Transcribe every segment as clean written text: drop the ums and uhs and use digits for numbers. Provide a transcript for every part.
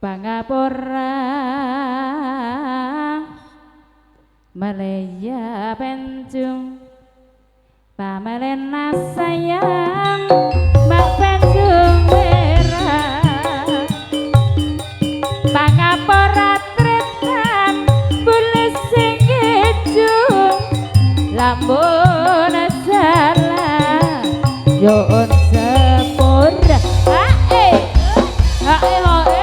Bangapura Malaya Benjung Pamelena sayang Mak Benjung merah Bangapura tretan Bulis sing kejung Lambun salah Yoon sepura Hae Hae hae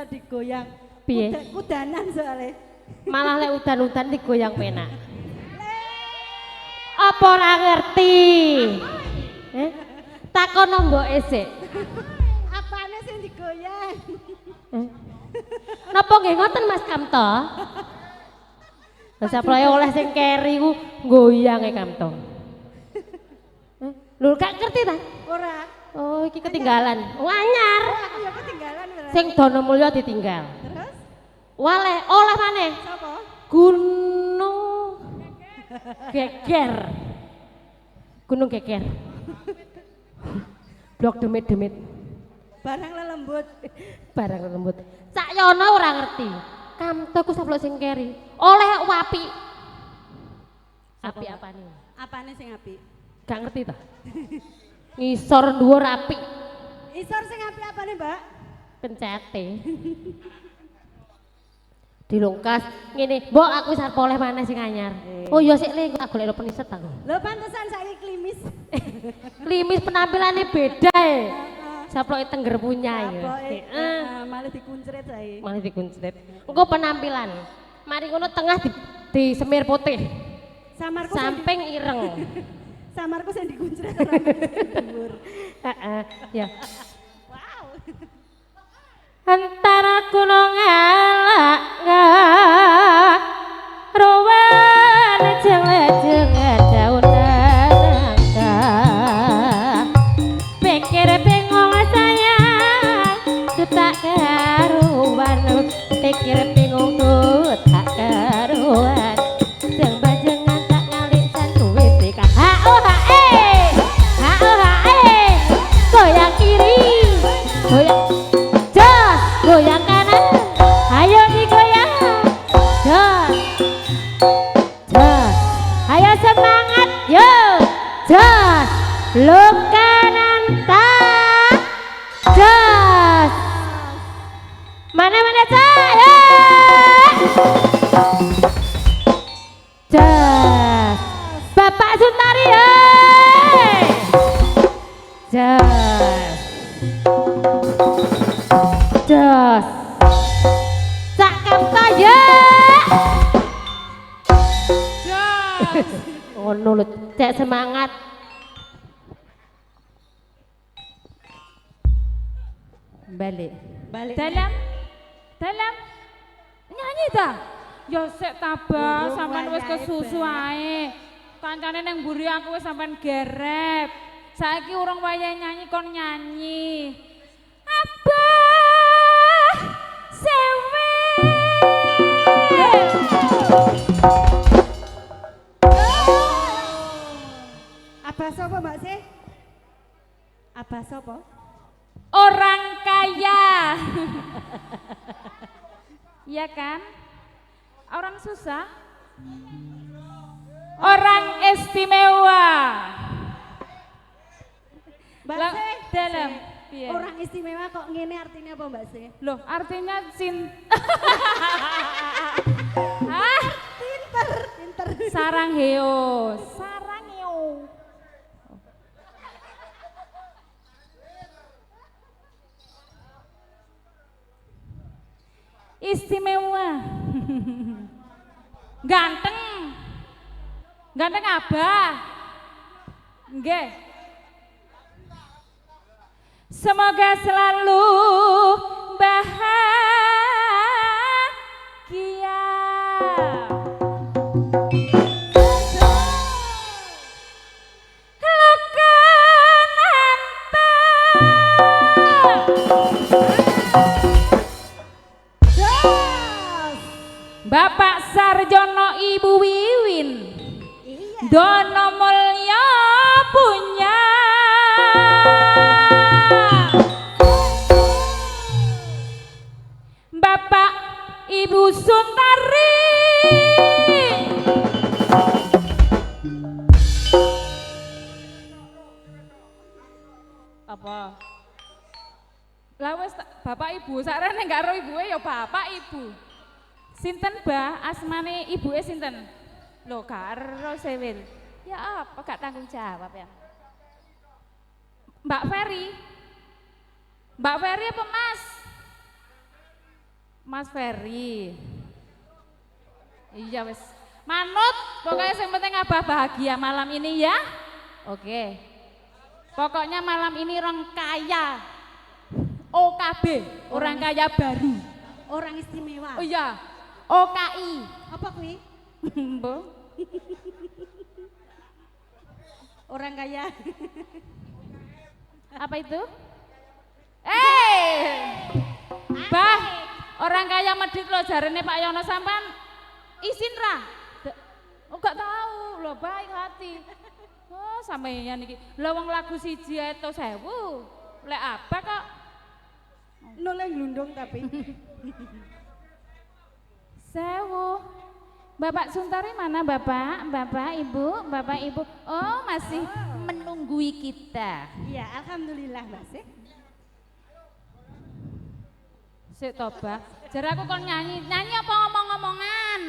digoyang piye kudanan soalnya malah lek udan-udan digoyang penak apa ora ngerti takono mboke sik apane sing digoyang napa nggih ngoten Mas Kamto saproe oleh sing keri ku goyange Kamto lho gak ngerti ta ora oh iki ketinggalan anyar aku ya ketinggalan sing Dono Mulya ditinggal terus oleh maneh sapa Gunung Geger Gunung Geger blok demit-demit barang lelembut sak yono ora ngerti Kamto ku saplok sing keri oleh wapi api apane sing api gak ngerti ta ngisor dhuwur api isor sing api apane Mbak pencete dilungkas ngene mbok aku wis arep oleh maneh sing anyar oh ya sik le tak golek peniset aku lho pantesan saiki klimis klimis penampilane beda saploke tengger punya ya malah dikuncret saiki malah dikuncret engko penampilan mari ngono tengah di semir putih samarku samping ireng samarku sing dikuncret ora dhuwur ya antara gunung elak rowan lejeng-lejeng daun nangka pikir bingung sayang tak karuan pikir bingung tak karuan jeng-bajengan tak ngalisan duit nikah hae goyang kiri goyang goyang kanan, ayo digoyang, jos, ayo semangat, yo, jos, lu kanan tak, jos, mana cah, jos, Bapak Suntari, jos. Jos. Cak Kamto ya. Jos. Ngono lho, cek semangat. Balik. Balik. Dalam. Nyanyi dah. Ya sik tabah, Urung sampean wis wayahe, kesusu Beb. ae. Kancane nang mburi aku wis sampean gerep. Saiki urung wayahe nyanyi kon nyanyi. Abah sewe. Abah sapa Mbak sih? Abah sapa? Orang kaya. Iya kan? Orang susah. Orang istimewa. Mbak Lah, sih. dalam. Sih. Piye? Orang istimewa kok ngene artinya apa Mbak sih? Loh, artinya Hah? Pinter. Sarang heo. Sarang heo. Istimewa. Ganteng. Ganteng abah. Nggih. Semoga selalu bahagia. Lukan Jos. Bapak Sarjono Ibu Wiwin Iya. Dono Mulya punya Bapak Ibu Suntari apa? Lah wis Bapak Ibu sarene gak karo ibuke ya Bapak Ibu. Sinten Mbah asmane ibuke sinten? Lho karo Sewil. Ya apa gak tanggung jawab ya. Mbak Ferry. Mbak Ferry apa Mas? Mas Ferry. Iya wis. Manut, pokoknya yang penting Abah bahagia malam ini ya. Oke. Pokoknya malam ini orang kaya. OKB, orang kaya baru. Orang istimewa. Oh iya, OKI. Apa kuwi? Mbok. Orang kaya. Apa itu? Bah, orang kaya medit lo jarene Pak Yono sampan isin ra. Oh gak tahu lo baik hati. Oh sampeyan iki. Lah wong lagu siji ae to 1000. Lek apa kok? Noleh glundung tapi. 1000. Bapak Suntari mana Bapak? Bapak Ibu, Bapak Ibu. Oh masih menunggui kita. Iya, alhamdulillah Mbak sih. Sik toba. Jar aku kon nyanyi. Nyanyi apa ngomong-ngomongan?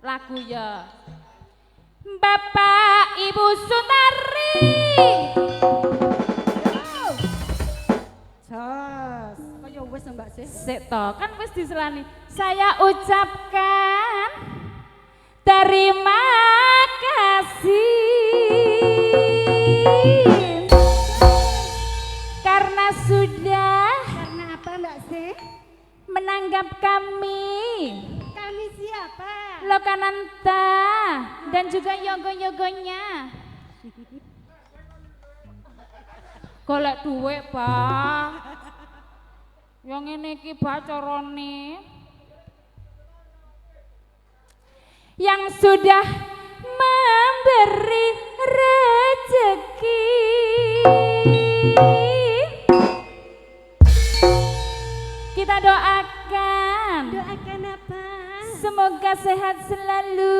Lagu ya. Bapak Ibu Suntari. Jos. Kaya wis Mbak sih. Sik to, kan wis diselani. Saya ucapkan terima kasih karena sudah Karena apa Mbak sih? menanggap kami Kami siapa? Lokananta dan juga yogo-yogonya. Golek duit, Bang. Yang ini iki bacorone. Yang sudah memberi rezeki. Kita doakan. Doakan apa? Semoga sehat selalu,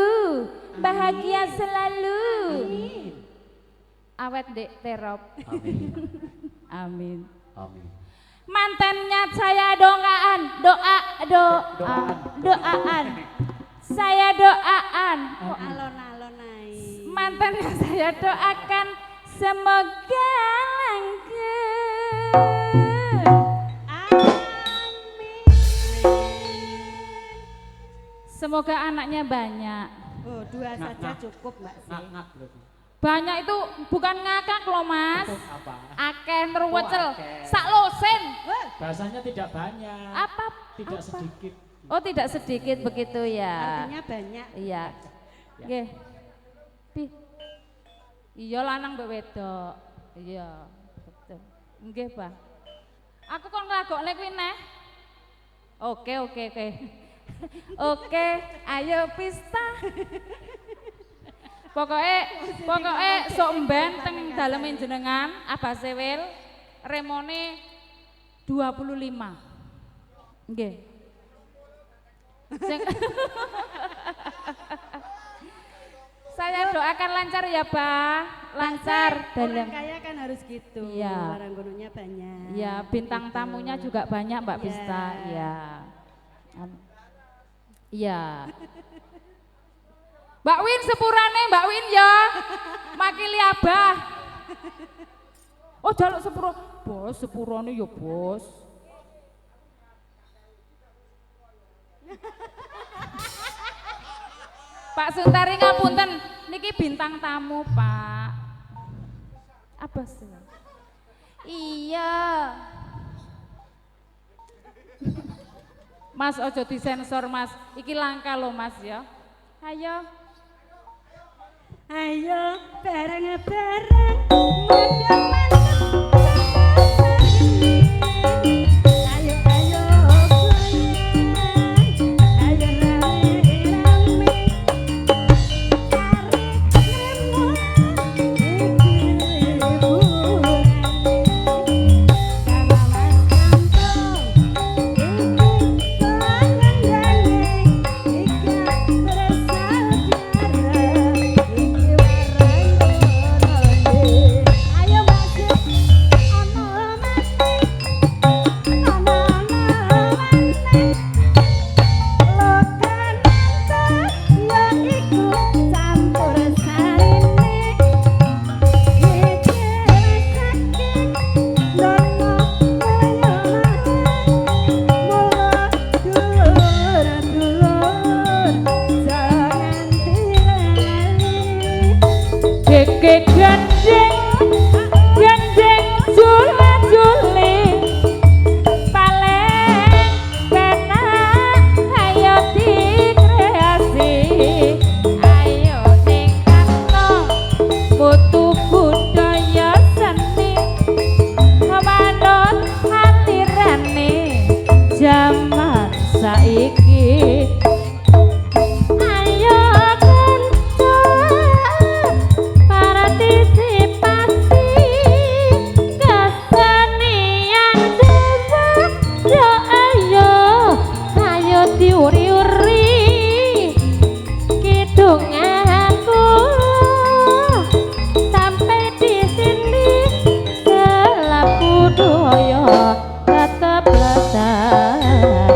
bahagia selalu. Amin. Awet dek terop. Amin. Amin. Amin. Mantannya saya doaan. Saya doaan. Alon-alon naik. Mantannya saya doakan semoga langgeng. Semoga anaknya banyak. Oh, 2 saja cukup Mbak sih. Ngak-ngak berarti. Banyak itu bukan ngakak loh Mas. Itu apa? Akeh terwecel. Oh, akeh. Sak losen. Wah, Bahasanya tidak banyak. Apa? Tidak apa? sedikit. Oh tidak sedikit begitu ya. artinya banyak. Iya. Nggih. Pi. Iya lanang mbek wedok. Iya, betul. Nggih, Pak. Aku kon nglagokne kuwi neh. Oke. Oke, ayo pista. Pokoke sok mben teng daleme jenengan Abah Sewil remone 25. Nggih. Saya doakan lancar ya, Pak. Lancar Orang dalam. kaya kan harus gitu. Iya. Barang gunungnya banyak. Ya, bintang Gitu. tamunya juga banyak, Mbak Iya. Pista. Iya. Iya. Mbak Win sepurane, Mbak Win ya. Makili Abah. Oh, jaluk sepuro. Bos, sepurane ya, Bos. Pak Suntari ngapunten, niki bintang tamu, Pak. Apa sih? Iya. Mas ojo disensor Mas, iki langka loh Mas ya. Ayo. Ayo bareng-bareng mantap-mantap. Ayo goyang. Ayo rame-rame. Tarik remuk iki liburan. Sama Mas Kampung iki pangendane ikat bersaudara iki warang orone. Ayo masuk ono mati ono mati lokan ya iku campur sarine iki sakit dono kaya mula dulur-dulur jangan dilali. Gege gandeng jule paling penak ayo dikreasi ayo tingkatno mutu budaya seni manut alirane jaman saiki. Ayo kanca partisipasi kesenian desa yo ayo diuri-uri kidung aku sampai di sini selaku budaya tetap lestari.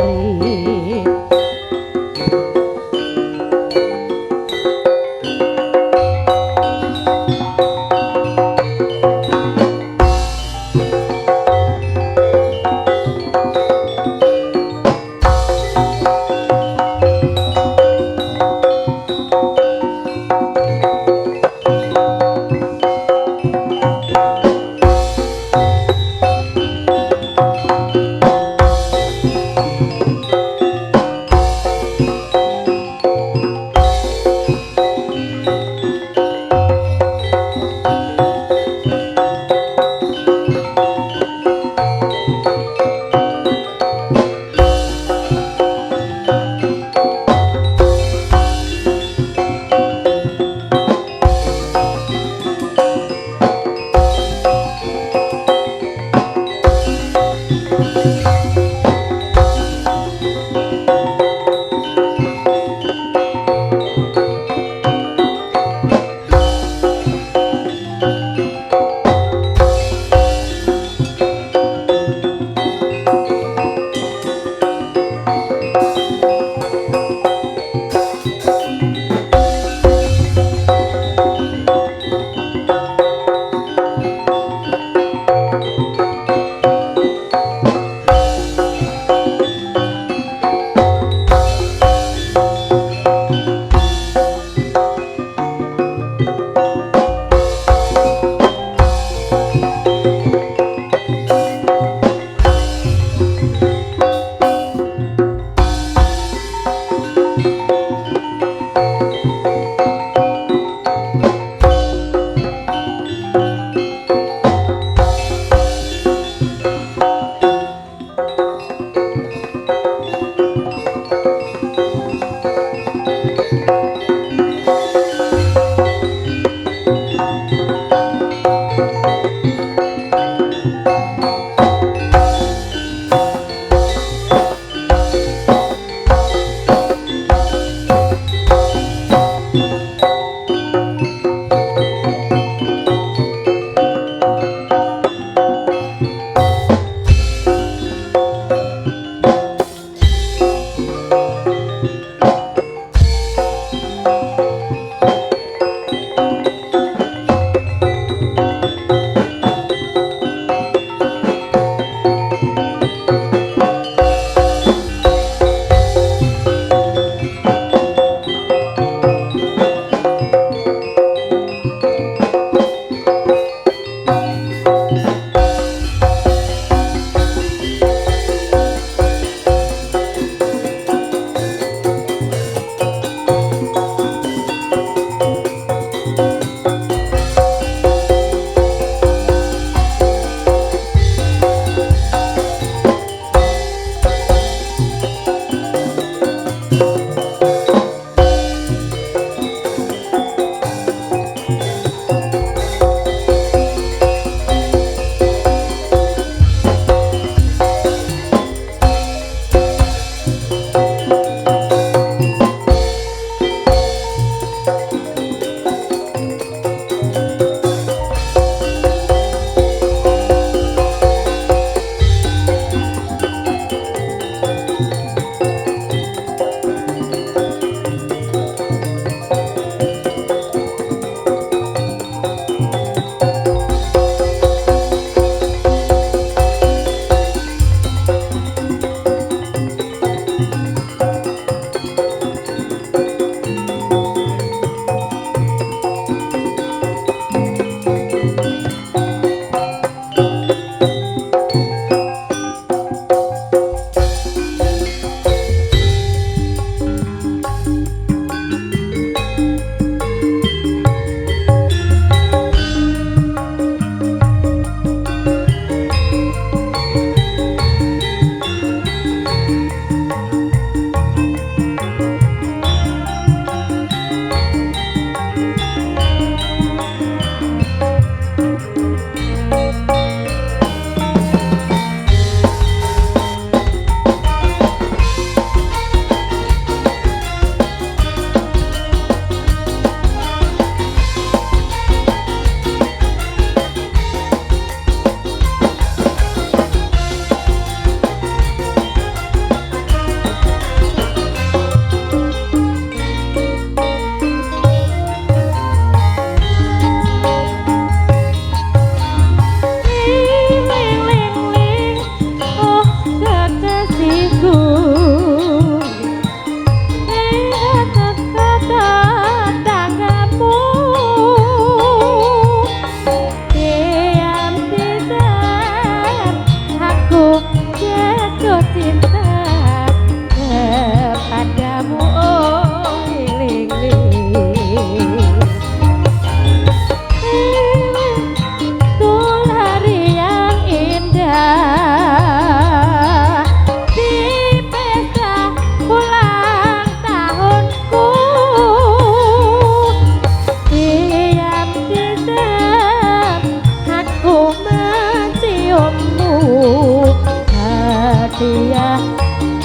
hadiah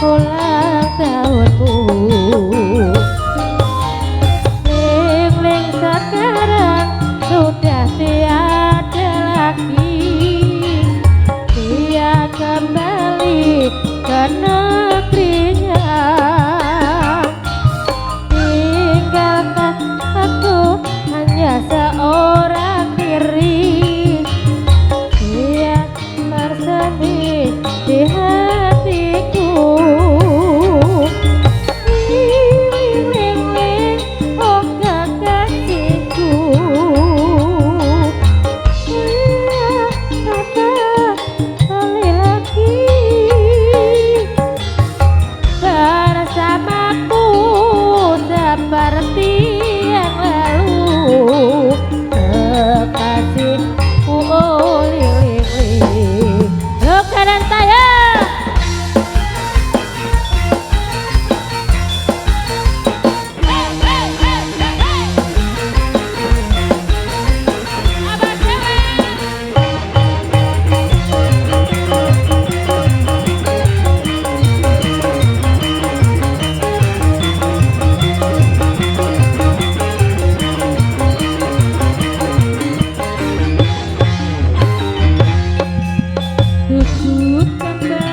ulang tahunmu. Ling-ling sekarang sudah tiada lagi, dia kembali ke negerinya. Tinggalkan aku hanya seorang diri, dia bersedih di hatiku. Ling-ling, oh kekasihku, kembali lagi bersamaku seperti yang lalu. Kekasihku, oh ling-ling, luka dan tayang. Abang cewek. Tujuh kembali